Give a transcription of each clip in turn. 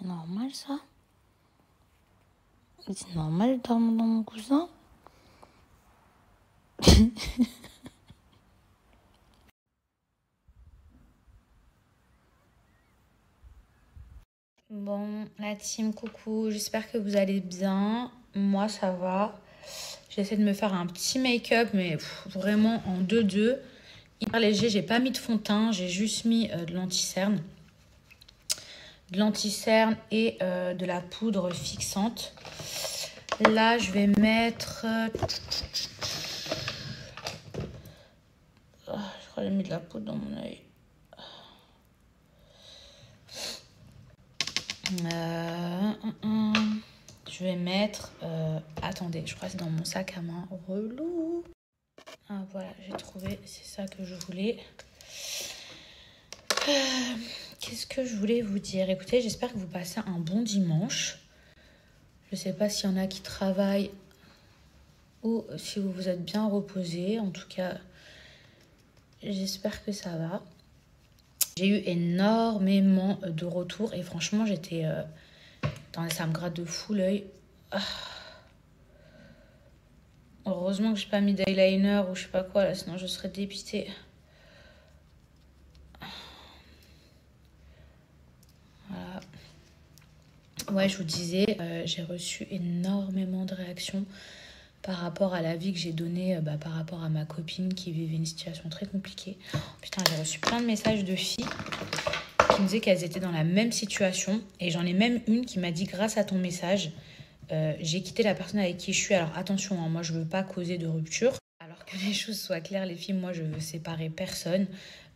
normal ça? C'est normal de dormir dans mon coussin? Bon, la team, coucou, j'espère que vous allez bien. Moi, ça va. J'essaie de me faire un petit make-up, mais vraiment en 2-2. Hyper léger, j'ai pas mis de fond de teint, j'ai juste mis de l'anti-cerne. De l'anti-cerne et de la poudre fixante. Là, je vais mettre... je crois que j'ai mis de la poudre dans mon œil. Je vais mettre... attendez, je crois que c'est dans mon sac à main. Relou. Ah, voilà, j'ai trouvé. C'est ça que je voulais. Qu'est-ce que je voulais vous dire? Écoutez, j'espère que vous passez un bon dimanche. Je ne sais pas s'il y en a qui travaillent ou si vous vous êtes bien reposés. En tout cas, j'espère que ça va. J'ai eu énormément de retours et franchement, j'étais... Attendez, ça me gratte de fou l'œil. Ah. Heureusement que j'ai pas mis d'eyeliner ou je sais pas quoi là, sinon je serais dépitée. Voilà. Ouais, je vous disais, j'ai reçu énormément de réactions par rapport à l'avis que j'ai donné par rapport à ma copine qui vivait une situation très compliquée. Oh, putain, j'ai reçu plein de messages de filles qui me disaient qu'elles étaient dans la même situation. Et j'en ai même une qui m'a dit, grâce à ton message, j'ai quitté la personne avec qui je suis. Alors attention, hein, moi je veux pas causer de rupture. Alors que les choses soient claires, les filles, moi je veux séparer personne.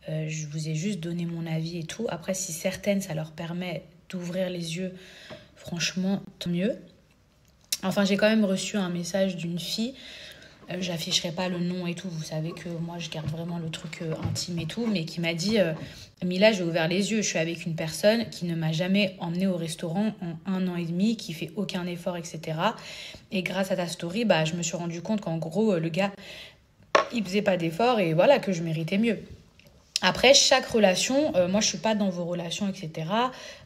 Je vous ai juste donné mon avis et tout. Après, si certaines, ça leur permet d'ouvrir les yeux, franchement, tant mieux. Enfin, j'ai quand même reçu un message d'une fille. J'afficherai pas le nom et tout. Vous savez que moi, je garde vraiment le truc intime et tout. Mais qui m'a dit, Mila, j'ai ouvert les yeux. Je suis avec une personne qui ne m'a jamais emmenée au restaurant en 1 an et demi, qui fait aucun effort, etc. Et grâce à ta story, je me suis rendu compte qu'en gros, le gars, il faisait pas d'effort et voilà, que je méritais mieux. Après, chaque relation, moi je suis pas dans vos relations, etc.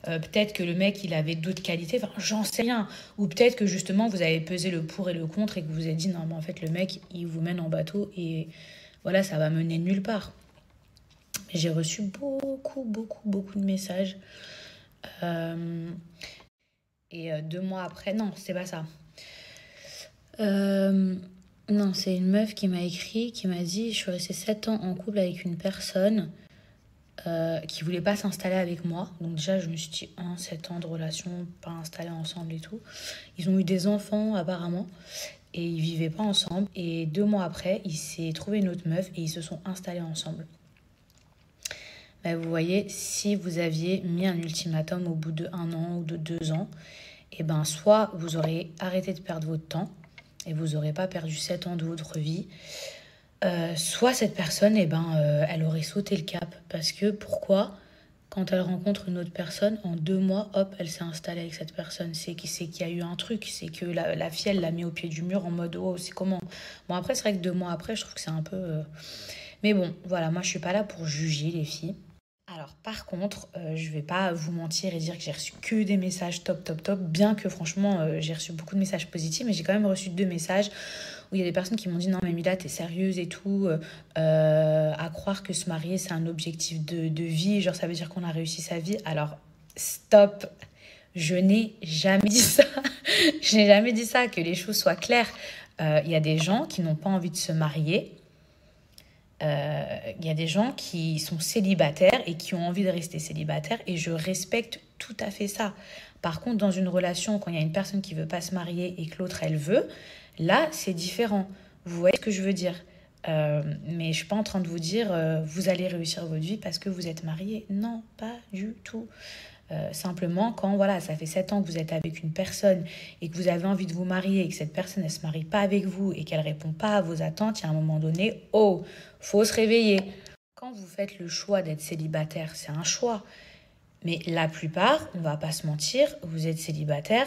Peut-être que le mec, il avait d'autres qualités, enfin j'en sais rien. Ou peut-être que justement, vous avez pesé le pour et le contre et que vous vous êtes dit, non mais en fait le mec, il vous mène en bateau et voilà, ça va mener nulle part. Mais j'ai reçu beaucoup de messages. Et 2 mois après, non, c'est pas ça. Non, c'est une meuf qui m'a écrit, qui m'a dit, je suis restée 7 ans en couple avec une personne qui voulait pas s'installer avec moi. Donc déjà, je me suis dit, 7 ans de relation, pas installés ensemble et tout. Ils ont eu des enfants apparemment et ils vivaient pas ensemble. Et 2 mois après, il s'est trouvé une autre meuf et ils se sont installés ensemble. Vous voyez, si vous aviez mis un ultimatum au bout de 1 an ou de 2 ans, et soit vous auriez arrêté de perdre votre temps et vous n'aurez pas perdu 7 ans de votre vie, soit cette personne, elle aurait sauté le cap. Parce que pourquoi, quand elle rencontre une autre personne, en 2 mois, hop, elle s'est installée avec cette personne? C'est qu'il y a eu un truc, c'est que la fille, elle l'a mis au pied du mur en mode, oh, c'est comment? Bon, après, c'est vrai que 2 mois après, je trouve que c'est un peu... Mais bon, voilà, moi, je suis pas là pour juger les filles. Alors par contre, je vais pas vous mentir et dire que j'ai reçu que des messages top, bien que franchement j'ai reçu beaucoup de messages positifs, mais j'ai quand même reçu 2 messages où il y a des personnes qui m'ont dit non mais Mila, t'es sérieuse et tout, à croire que se marier c'est un objectif de vie, genre ça veut dire qu'on a réussi sa vie. Alors stop, je n'ai jamais dit ça, je n'ai jamais dit ça, que les choses soient claires. Il y a des gens qui n'ont pas envie de se marier. Il y a des gens qui sont célibataires et qui ont envie de rester célibataires et je respecte tout à fait ça. Par contre, dans une relation, quand il y a une personne qui ne veut pas se marier et que l'autre, elle veut, là, c'est différent. Vous voyez ce que je veux dire? Mais je ne suis pas en train de vous dire vous allez réussir votre vie parce que vous êtes marié. Non, pas du tout. Simplement, quand voilà, ça fait 7 ans que vous êtes avec une personne et que vous avez envie de vous marier et que cette personne ne se marie pas avec vous et qu'elle ne répond pas à vos attentes, il y a un moment donné, faut se réveiller. Quand vous faites le choix d'être célibataire, c'est un choix. Mais la plupart, on ne va pas se mentir, vous êtes célibataire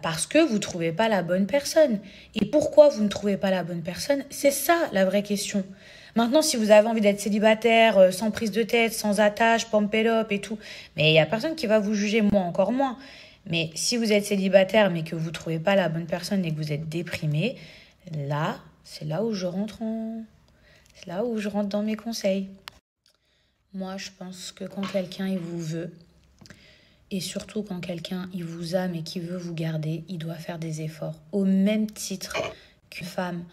parce que vous ne trouvez pas la bonne personne. Et pourquoi vous ne trouvez pas la bonne personne? C'est ça la vraie question. Maintenant, si vous avez envie d'être célibataire, sans prise de tête, sans attache, pump it up et tout, mais il n'y a personne qui va vous juger, moi encore moins. Mais si vous êtes célibataire, mais que vous ne trouvez pas la bonne personne et que vous êtes déprimé, là, c'est là où je rentre c'est là où je rentre dans mes conseils. Moi, je pense que quand quelqu'un il vous veut, et surtout quand quelqu'un il vous aime et qui veut vous garder, il doit faire des efforts. Au même titre qu'une femme.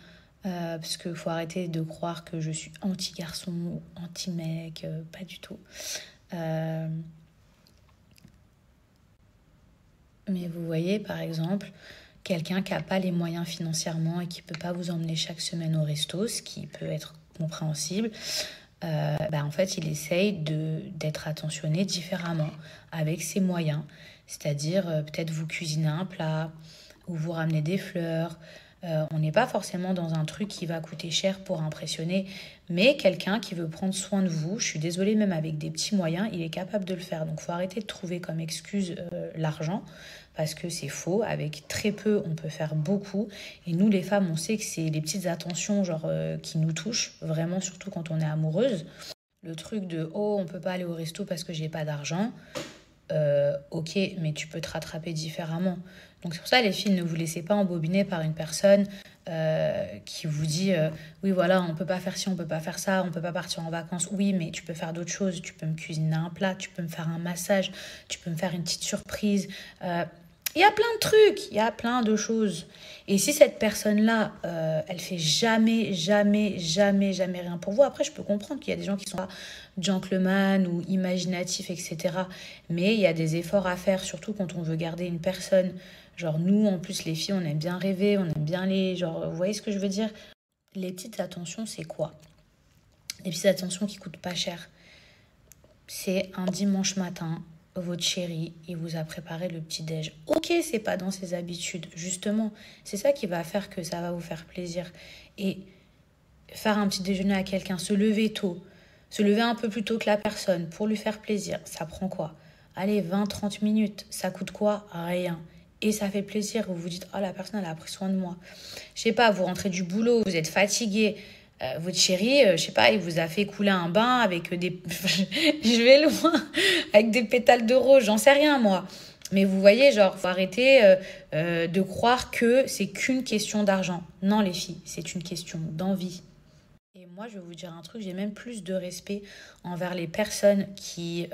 Parce qu'il faut arrêter de croire que je suis anti-garçon ou anti-mec, pas du tout. Euh, mais vous voyez, par exemple, quelqu'un qui n'a pas les moyens financièrement et qui ne peut pas vous emmener chaque semaine au resto, ce qui peut être compréhensible, en fait, il essaye d'être attentionné différemment avec ses moyens. C'est-à-dire, peut-être vous cuisiner un plat ou vous ramener des fleurs. On n'est pas forcément dans un truc qui va coûter cher pour impressionner, mais quelqu'un qui veut prendre soin de vous, je suis désolée, même avec des petits moyens, il est capable de le faire. Donc, il faut arrêter de trouver comme excuse l'argent, parce que c'est faux. Avec très peu, on peut faire beaucoup. Et nous, les femmes, on sait que c'est les petites attentions genre, qui nous touchent, vraiment, surtout quand on est amoureuse. Le truc de «Oh, on peut pas aller au resto parce que j'ai pas d'argent». Ok, mais tu peux te rattraper différemment. Donc c'est pour ça, les filles, ne vous laissez pas embobiner par une personne qui vous dit oui, voilà, on peut pas faire ci, on peut pas faire ça, on peut pas partir en vacances. Oui, mais tu peux faire d'autres choses. Tu peux me cuisiner un plat, tu peux me faire un massage, tu peux me faire une petite surprise. Il y a plein de trucs, il y a plein de choses. Et si cette personne-là, elle fait jamais, jamais, jamais, jamais rien pour vous, après, je peux comprendre qu'il y a des gens qui sont pas gentleman ou imaginatifs, etc. Mais il y a des efforts à faire, surtout quand on veut garder une personne. Genre, nous, en plus, les filles, on aime bien rêver, on aime bien les... Genre, vous voyez ce que je veux dire? Les petites attentions, c'est quoi? Les petites attentions qui coûtent pas cher. C'est un dimanche matin, votre chéri, il vous a préparé le petit-déj. Ok, c'est pas dans ses habitudes, justement. C'est ça qui va faire que ça va vous faire plaisir. Et faire un petit déjeuner à quelqu'un, se lever tôt, se lever un peu plus tôt que la personne pour lui faire plaisir, ça prend quoi? Allez, 20-30 minutes. Ça coûte quoi? Rien. Et ça fait plaisir. Vous vous dites, oh, la personne, elle a pris soin de moi. Je sais pas, vous rentrez du boulot, vous êtes fatigué. Votre chéri, je sais pas, il vous a fait couler un bain avec des... je vais loin. Avec des pétales de rose, j'en sais rien, moi. Mais vous voyez, genre, faut arrêter de croire que c'est qu'une question d'argent. Non, les filles, c'est une question d'envie. Et moi, je vais vous dire un truc, j'ai même plus de respect envers les personnes qui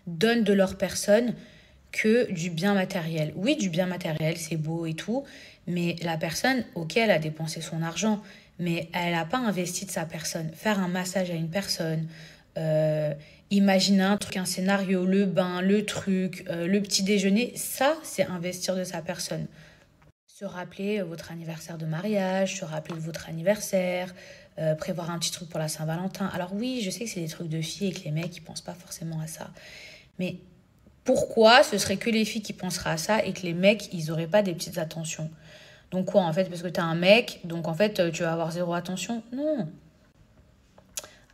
donnent de leur personne que du bien matériel. Oui, du bien matériel, c'est beau et tout, mais la personne, ok, elle a dépensé son argent, mais elle n'a pas investi de sa personne. Faire un massage à une personne, imaginer un truc, un scénario, le bain, le truc, le petit déjeuner, ça, c'est investir de sa personne. Se rappeler votre anniversaire de mariage, se rappeler de votre anniversaire, prévoir un petit truc pour la Saint-Valentin. Alors oui, je sais que c'est des trucs de filles et que les mecs, ils pensent pas forcément à ça. Mais pourquoi ce serait que les filles qui penseraient à ça et que les mecs, ils auraient pas des petites attentions? Donc quoi, en fait, parce que t'es un mec, donc en fait, tu vas avoir zéro attention? Non.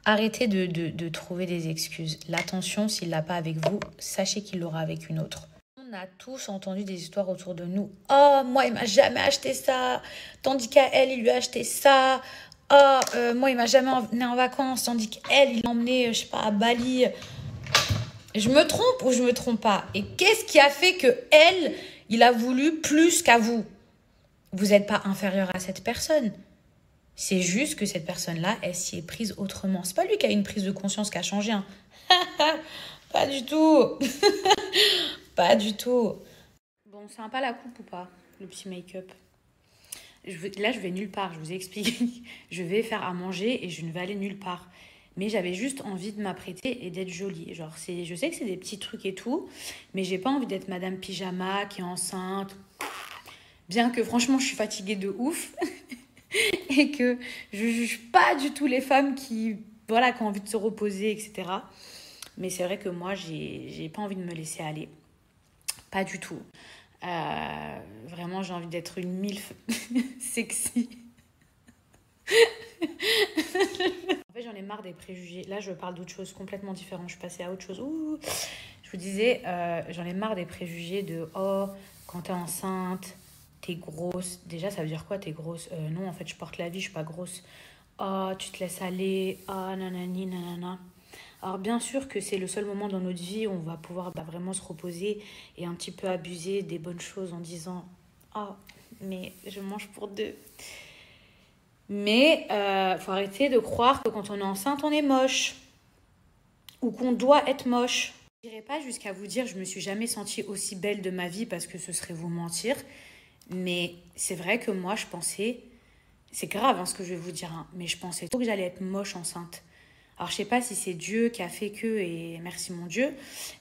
Arrêtez de trouver des excuses. L'attention, s'il l'a pas avec vous, sachez qu'il l'aura avec une autre. On a tous entendu des histoires autour de nous. Oh, moi, il m'a jamais acheté ça. Tandis qu'à elle, il lui a acheté ça. Oh, moi, il m'a jamais emmené en vacances. Tandis qu'elle, il l'a emmené, je sais pas, à Bali. Je me trompe ou je me trompe pas? Et qu'est-ce qui a fait que elle, il a voulu plus qu'à vous? Vous n'êtes pas inférieur à cette personne. C'est juste que cette personne-là, elle s'y est prise autrement. C'est pas lui qui a une prise de conscience qui a changé. Hein. Pas du tout. Pas du tout. Bon, sympa la coupe ou pas? Le petit make-up. Là, je vais nulle part, je vous ai expliqué. Je vais faire à manger et je ne vais aller nulle part. Mais j'avais juste envie de m'apprêter et d'être jolie. Genre, je sais que c'est des petits trucs et tout, mais j'ai pas envie d'être Madame Pyjama qui est enceinte. Bien que franchement, je suis fatiguée de ouf. Et que je juge pas du tout les femmes qui ont envie de se reposer, etc. Mais c'est vrai que moi, j'ai pas envie de me laisser aller. Pas du tout. Vraiment, j'ai envie d'être une milf sexy. En fait, j'en ai marre des préjugés. Là, je parle d'autre chose complètement différente. Je suis passée à autre chose. Ouh. Je vous disais, j'en ai marre des préjugés de « Oh, quand t'es enceinte, t'es grosse. » Déjà, ça veut dire quoi, t'es grosse? Non, en fait, je porte la vie, je suis pas grosse. oh, tu te laisses aller, ah, nanani, nanana. Alors bien sûr que c'est le seul moment dans notre vie où on va pouvoir vraiment se reposer et un petit peu abuser des bonnes choses en disant ah mais je mange pour deux. Mais faut arrêter de croire que quand on est enceinte on est moche ou qu'on doit être moche. Je n'irai pas jusqu'à vous dire je me suis jamais sentie aussi belle de ma vie parce que ce serait vous mentir. Mais c'est vrai que moi je pensais, c'est grave ce que je vais vous dire, hein, mais je pensais trop que j'allais être moche enceinte. Alors, je sais pas si c'est Dieu qui a fait que, et merci mon Dieu,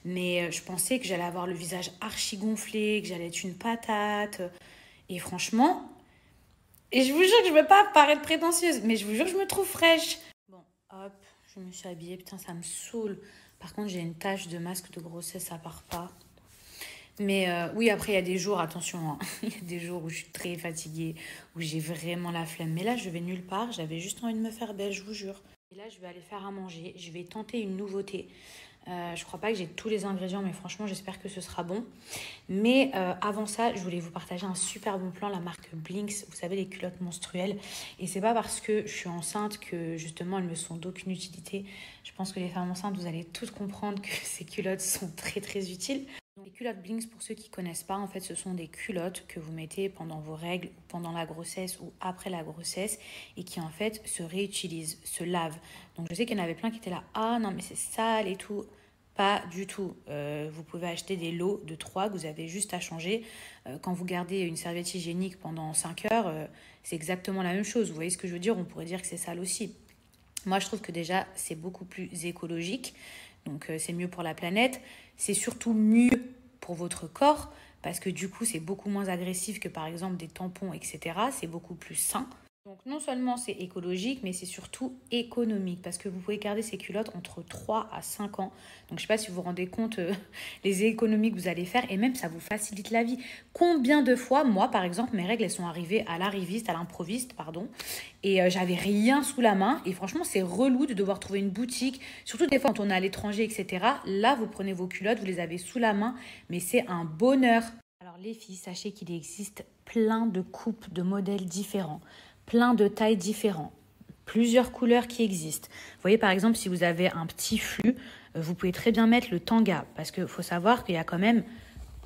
mais je pensais que j'allais avoir le visage archi gonflé, que j'allais être une patate. Et franchement, et je vous jure que je ne veux pas paraître prétentieuse, mais je vous jure que je me trouve fraîche. Bon, hop, je me suis habillée. Putain, ça me saoule. Par contre, j'ai une tache de masque de grossesse, ça part pas. Mais oui, après, il y a des jours, attention, hein, il y a des jours où je suis très fatiguée, où j'ai vraiment la flemme. Mais là, je vais nulle part, j'avais juste envie de me faire belle, je vous jure. Et là, je vais aller faire à manger. Je vais tenter une nouveauté. Je crois pas que j'ai tous les ingrédients, mais franchement, j'espère que ce sera bon. Mais avant ça, je voulais vous partager un super bon plan, la marque Blinks. Vous savez, les culottes menstruelles. Et c'est pas parce que je suis enceinte que justement elles me sont d'aucune utilité. Je pense que les femmes enceintes, vous allez toutes comprendre que ces culottes sont très très utiles. Donc, les culottes Blinks, pour ceux qui ne connaissent pas, en fait, ce sont des culottes que vous mettez pendant vos règles, ou pendant la grossesse ou après la grossesse et qui, en fait, se réutilisent, se lavent. Donc, je sais qu'il y en avait plein qui étaient là, ah non, mais c'est sale et tout. Pas du tout. Vous pouvez acheter des lots de 3 que vous avez juste à changer. Quand vous gardez une serviette hygiénique pendant 5 heures, c'est exactement la même chose. Vous voyez ce que je veux dire? On pourrait dire que c'est sale aussi. Moi, je trouve que déjà, c'est beaucoup plus écologique. Donc, c'est mieux pour la planète. C'est surtout mieux pour votre corps parce que du coup, c'est beaucoup moins agressif que par exemple des tampons, etc. C'est beaucoup plus sain. Donc, non seulement c'est écologique, mais c'est surtout économique parce que vous pouvez garder ces culottes entre 3 à 5 ans. Donc, je ne sais pas si vous vous rendez compte les économies que vous allez faire et même ça vous facilite la vie. Combien de fois, moi par exemple, mes règles elles sont arrivées à l'improviste, pardon, et j'avais rien sous la main. Et franchement, c'est relou de devoir trouver une boutique, surtout des fois quand on est à l'étranger, etc. Là, vous prenez vos culottes, vous les avez sous la main, mais c'est un bonheur. Alors les filles, sachez qu'il existe plein de coupes, de modèles différents, plein de tailles différentes, plusieurs couleurs qui existent. Vous voyez par exemple, si vous avez un petit flux, vous pouvez très bien mettre le tanga parce qu'il faut savoir qu'il y a quand même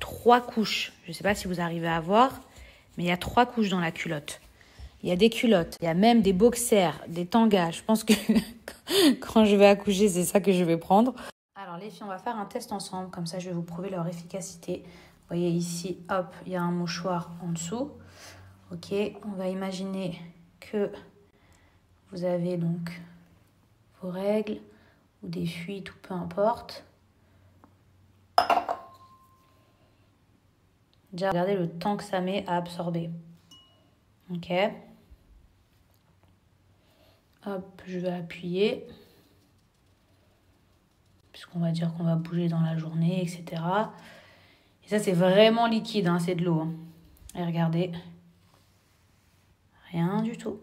3 couches. Je ne sais pas si vous arrivez à voir, mais il y a 3 couches dans la culotte. Il y a des culottes, il y a même des boxers, des tangas. Je pense que quand je vais accoucher, c'est ça que je vais prendre. Alors les filles, on va faire un test ensemble, comme ça je vais vous prouver leur efficacité. Vous voyez ici, hop, il y a un mouchoir en dessous. Ok, on va imaginer que vous avez donc vos règles ou des fuites ou peu importe. Déjà, regardez le temps que ça met à absorber. Ok. Hop, je vais appuyer. Puisqu'on va dire qu'on va bouger dans la journée, etc. Et ça, c'est vraiment liquide, hein, c'est de l'eau. Hein. Et regardez. Rien du tout.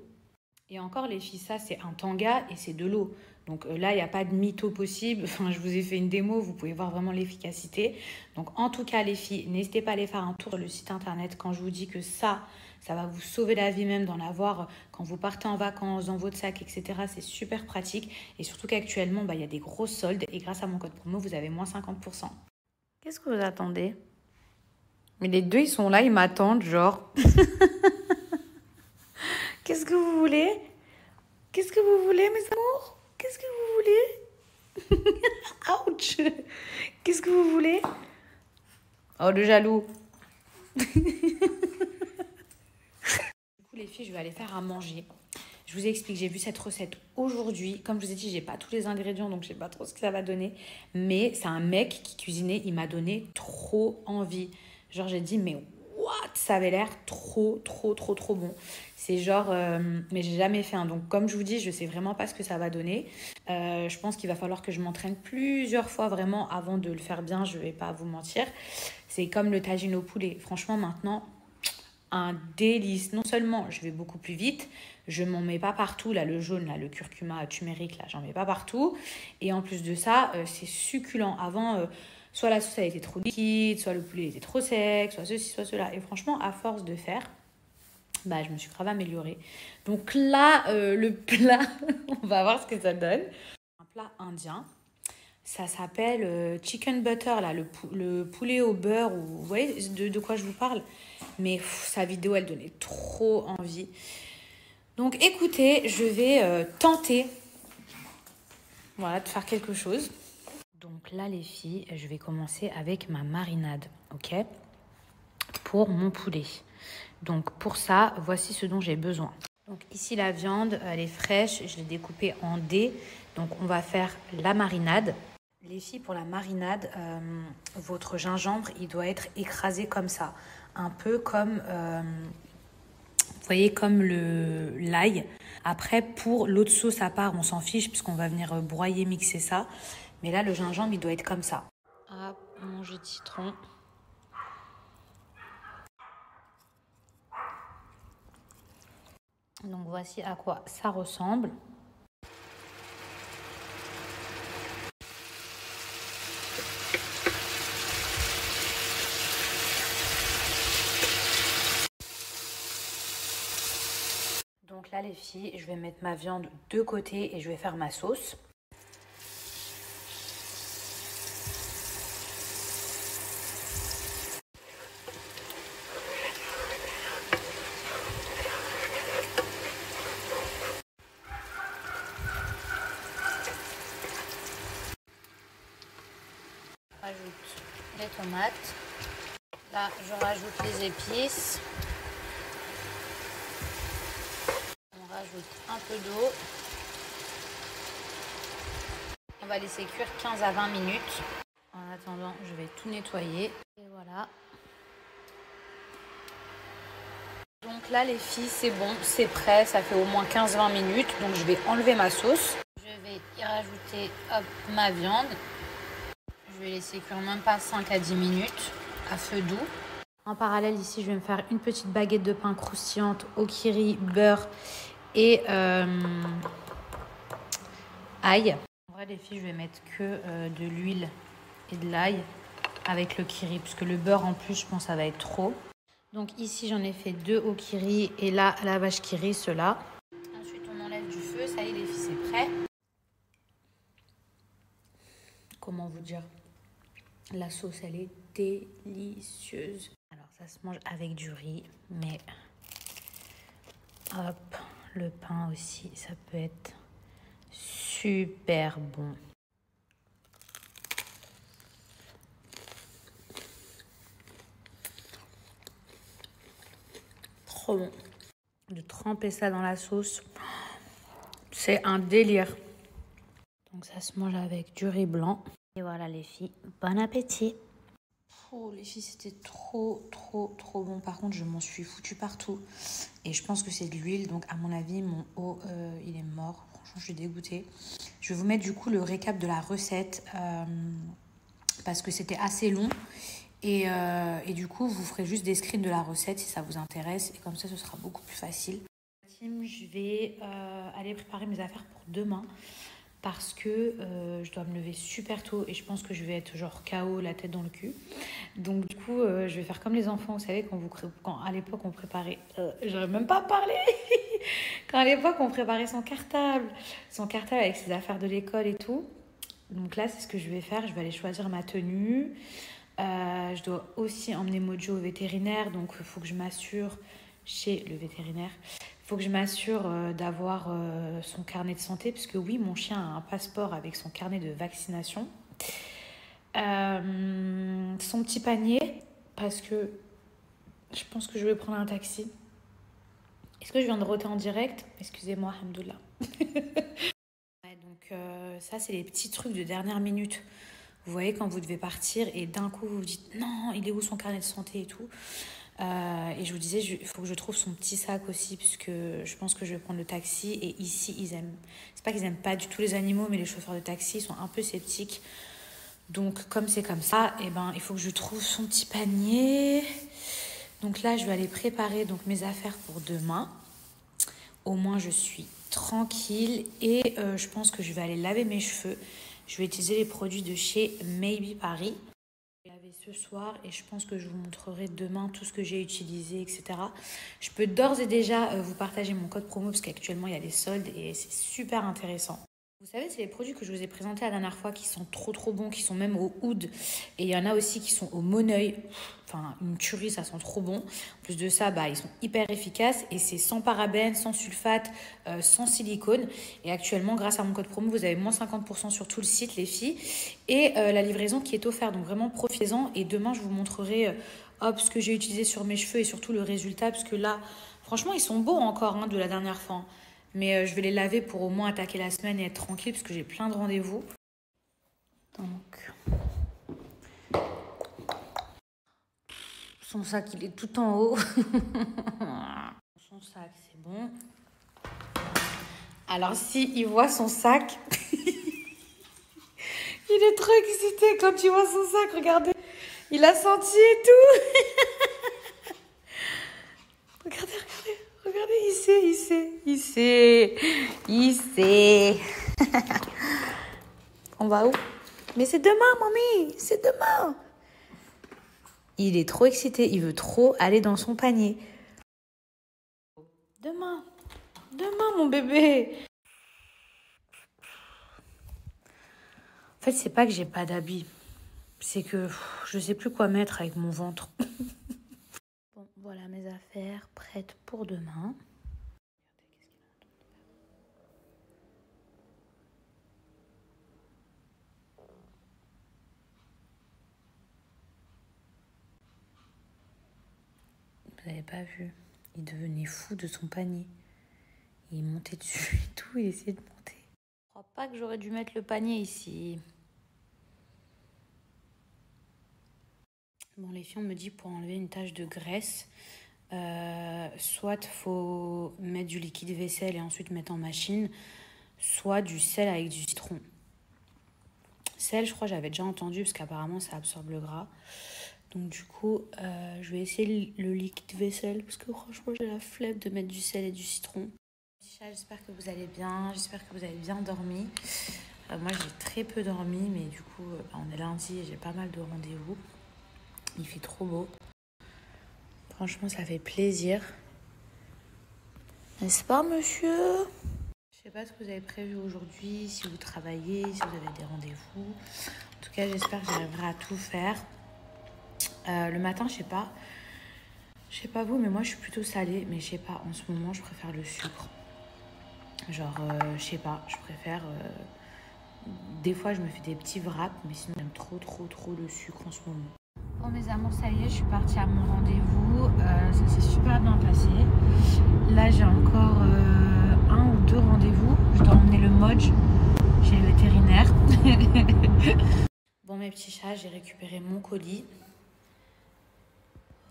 Et encore, les filles, ça, c'est un tanga et c'est de l'eau. Donc là, il n'y a pas de mytho possible. Enfin, je vous ai fait une démo, vous pouvez voir vraiment l'efficacité. Donc en tout cas, les filles, n'hésitez pas à aller faire un tour sur le site internet. Quand je vous dis que ça va vous sauver la vie même d'en avoir quand vous partez en vacances, dans votre sac, etc. C'est super pratique. Et surtout qu'actuellement, il y a des gros soldes. Et grâce à mon code promo, vous avez moins 50%. Qu'est-ce que vous attendez? Mais les deux, ils sont là, ils m'attendent, genre... Qu'est-ce que vous voulez? Qu'est-ce que vous voulez, mes amours? Qu'est-ce que vous voulez? Ouch! Qu'est-ce que vous voulez? Oh, le jaloux! Du coup, les filles, je vais aller faire à manger. Je vous explique, j'ai vu cette recette aujourd'hui. Comme je vous ai dit, j'ai pas tous les ingrédients, donc je sais pas trop ce que ça va donner. Mais c'est un mec qui cuisinait, il m'a donné trop envie. Genre, j'ai dit, mais what? Ça avait l'air trop bon. C'est genre, mais j'ai jamais fait un. Donc, comme je vous dis, je sais vraiment pas ce que ça va donner. Je pense qu'il va falloir que je m'entraîne plusieurs fois vraiment avant de le faire bien. Je vais pas vous mentir. C'est comme le tagine au poulet. Franchement, maintenant, un délice. Non seulement je vais beaucoup plus vite, je m'en mets pas partout, là le jaune, là le curcuma, turmeric, là j'en mets pas partout. Et en plus de ça, c'est succulent. Avant, soit la sauce elle était trop liquide, soit le poulet était trop sec, soit ceci, soit cela. Et franchement, à force de faire, Bah, je me suis grave améliorée. Donc là, le plat, on va voir ce que ça donne. Un plat indien. Ça s'appelle chicken butter, là, le poulet au beurre. Vous voyez de quoi je vous parle? Mais sa vidéo, elle donnait trop envie. Donc écoutez, je vais tenter, voilà, de faire quelque chose. Donc là, les filles, je vais commencer avec ma marinade, ok? Pour mon poulet. Donc pour ça, voici ce dont j'ai besoin. Donc ici, la viande, elle est fraîche. Je l'ai découpée en dés. Donc on va faire la marinade. Les filles, pour la marinade, votre gingembre, il doit être écrasé comme ça. Un peu comme, vous voyez, comme l'ail. Après, pour l'autre sauce à part, on s'en fiche puisqu'on va venir broyer, mixer ça. Mais là, le gingembre, il doit être comme ça. Hop, mon jus de citron. Donc voici à quoi ça ressemble. Donc là, les filles, je vais mettre ma viande de côté et je vais faire ma sauce. Je rajoute les tomates. Là, je rajoute les épices. On rajoute un peu d'eau. On va laisser cuire 15 à 20 minutes. En attendant, je vais tout nettoyer. Et voilà. Donc là, les filles, c'est bon, c'est prêt. Ça fait au moins 15-20 minutes. Donc je vais enlever ma sauce. Je vais y rajouter hop, ma viande. Je vais laisser cuire même pas 5 à 10 minutes à feu doux. En parallèle, ici, je vais me faire une petite baguette de pain croustillante au kiri, beurre et ail. En vrai, les filles, je vais mettre que de l'huile et de l'ail avec le kiri, parce que le beurre, en plus, je pense que ça va être trop. Donc ici, j'en ai fait 2 au kiri et là, la vache kiri, ceux-là. Ensuite, on enlève du feu. Ça y est, les filles, c'est prêt. Comment vous dire? La sauce, elle est délicieuse. Alors, ça se mange avec du riz, mais hop, le pain aussi, ça peut être super bon. Trop bon. De tremper ça dans la sauce, c'est un délire. Donc, ça se mange avec du riz blanc. Et voilà, les filles, bon appétit. Oh, les filles, c'était trop bon. Par contre, je m'en suis foutue partout. Et je pense que c'est de l'huile. Donc, à mon avis, mon eau, il est mort. Franchement, je suis dégoûtée. Je vais vous mettre du coup le récap de la recette. Parce que c'était assez long. Et du coup, vous ferez juste des screens de la recette si ça vous intéresse. Et comme ça, ce sera beaucoup plus facile. Team, je vais aller préparer mes affaires pour demain. Parce que je dois me lever super tôt et je pense que je vais être genre KO, la tête dans le cul. Donc du coup, je vais faire comme les enfants, vous savez, quand à l'époque on préparait... j'arrive même pas à parler. Quand à l'époque on préparait son cartable avec ses affaires de l'école et tout. Donc là, c'est ce que je vais faire. Je vais aller choisir ma tenue. Je dois aussi emmener Mojo au vétérinaire, donc il faut que je m'assure chez le vétérinaire. Il faut que je m'assure d'avoir son carnet de santé, parce que oui, mon chien a un passeport avec son carnet de vaccination. Son petit panier, parce que je pense que je vais prendre un taxi. Est-ce que je viens de roter en direct? Excusez-moi, alhamdoulilah. Ouais, donc ça, c'est les petits trucs de dernière minute. Vous voyez, quand vous devez partir et d'un coup, vous vous dites « Non, il est où son carnet de santé et tout ?» Et je vous disais, il faut que je trouve son petit sac aussi, puisque je pense que je vais prendre le taxi. Et ici, ils aiment... C'est pas qu'ils aiment pas du tout les animaux, mais les chauffeurs de taxi sont un peu sceptiques. Donc, comme c'est comme ça, eh ben, il faut que je trouve son petit panier. Donc là, je vais aller préparer donc, mes affaires pour demain. Au moins, je suis tranquille. Et je pense que je vais aller laver mes cheveux. Je vais utiliser les produits de chez Maybe Paris. Je vais laver ce soir et je pense que je vous montrerai demain tout ce que j'ai utilisé, etc. Je peux d'ores et déjà vous partager mon code promo parce qu'actuellement il y a des soldes et c'est super intéressant. Vous savez, c'est les produits que je vous ai présentés la dernière fois qui sont trop bons, qui sont même au oud. Et il y en a aussi qui sont au Moneuil. Enfin, une tuerie, ça sent trop bon. En plus de ça, bah, ils sont hyper efficaces et c'est sans parabènes, sans sulfate, sans silicone. Et actuellement, grâce à mon code promo, vous avez moins 50% sur tout le site, les filles. Et la livraison qui est offerte. Donc vraiment, profitez-en. Et demain, je vous montrerai ce que j'ai utilisé sur mes cheveux et surtout le résultat. Parce que là, franchement, ils sont beaux encore hein, de la dernière fois. Mais je vais les laver pour au moins attaquer la semaine et être tranquille parce que j'ai plein de rendez-vous. Donc, son sac, il est tout en haut. Son sac, c'est bon. Alors, si il voit son sac, il est trop excité quand il voit son sac. Regardez, il a senti et tout. Regardez. Regardez, il sait. On va où? Mais c'est demain, mamie, c'est demain. Il est trop excité, il veut trop aller dans son panier. Demain, mon bébé. En fait, c'est pas que j'ai pas d'habits, c'est que je sais plus quoi mettre avec mon ventre. Bon, voilà mes affaires prêtes pour demain. Vous n'avez pas vu, il devenait fou de son panier. Il montait dessus et tout, il essayait de monter. Je crois pas que j'aurais dû mettre le panier ici. Bon, les filles, on me dit pour enlever une tache de graisse, soit faut mettre du liquide vaisselle et ensuite mettre en machine, soit du sel avec du citron. Sel, je crois j'avais déjà entendu parce qu'apparemment ça absorbe le gras. Donc du coup, je vais essayer le liquide vaisselle parce que franchement j'ai la flemme de mettre du sel et du citron. J'espère que vous allez bien, j'espère que vous avez bien dormi. Moi j'ai très peu dormi, mais du coup on est lundi et j'ai pas mal de rendez-vous. Il fait trop beau. Franchement, ça fait plaisir. N'est-ce pas, monsieur? Je sais pas ce que vous avez prévu aujourd'hui, si vous travaillez, si vous avez des rendez-vous. En tout cas, j'espère que j'arriverai à tout faire. Le matin, je sais pas. Je sais pas vous, mais moi, je suis plutôt salée. Mais je sais pas, en ce moment, je préfère le sucre. Genre, je sais pas, je préfère... Des fois, je me fais des petits wraps, mais sinon, j'aime trop le sucre en ce moment. Bon mes amours, ça y est, je suis partie à mon rendez-vous, ça s'est super bien passé. Là j'ai encore 1 ou 2 rendez-vous, je dois emmener le Modj chez le vétérinaire. Bon mes petits chats, j'ai récupéré mon colis.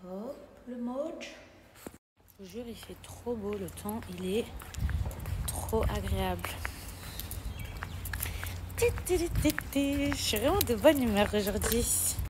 Hop, le Modj. Je vous jure, il fait trop beau, le temps, il est trop agréable. Je suis vraiment de bonne humeur aujourd'hui.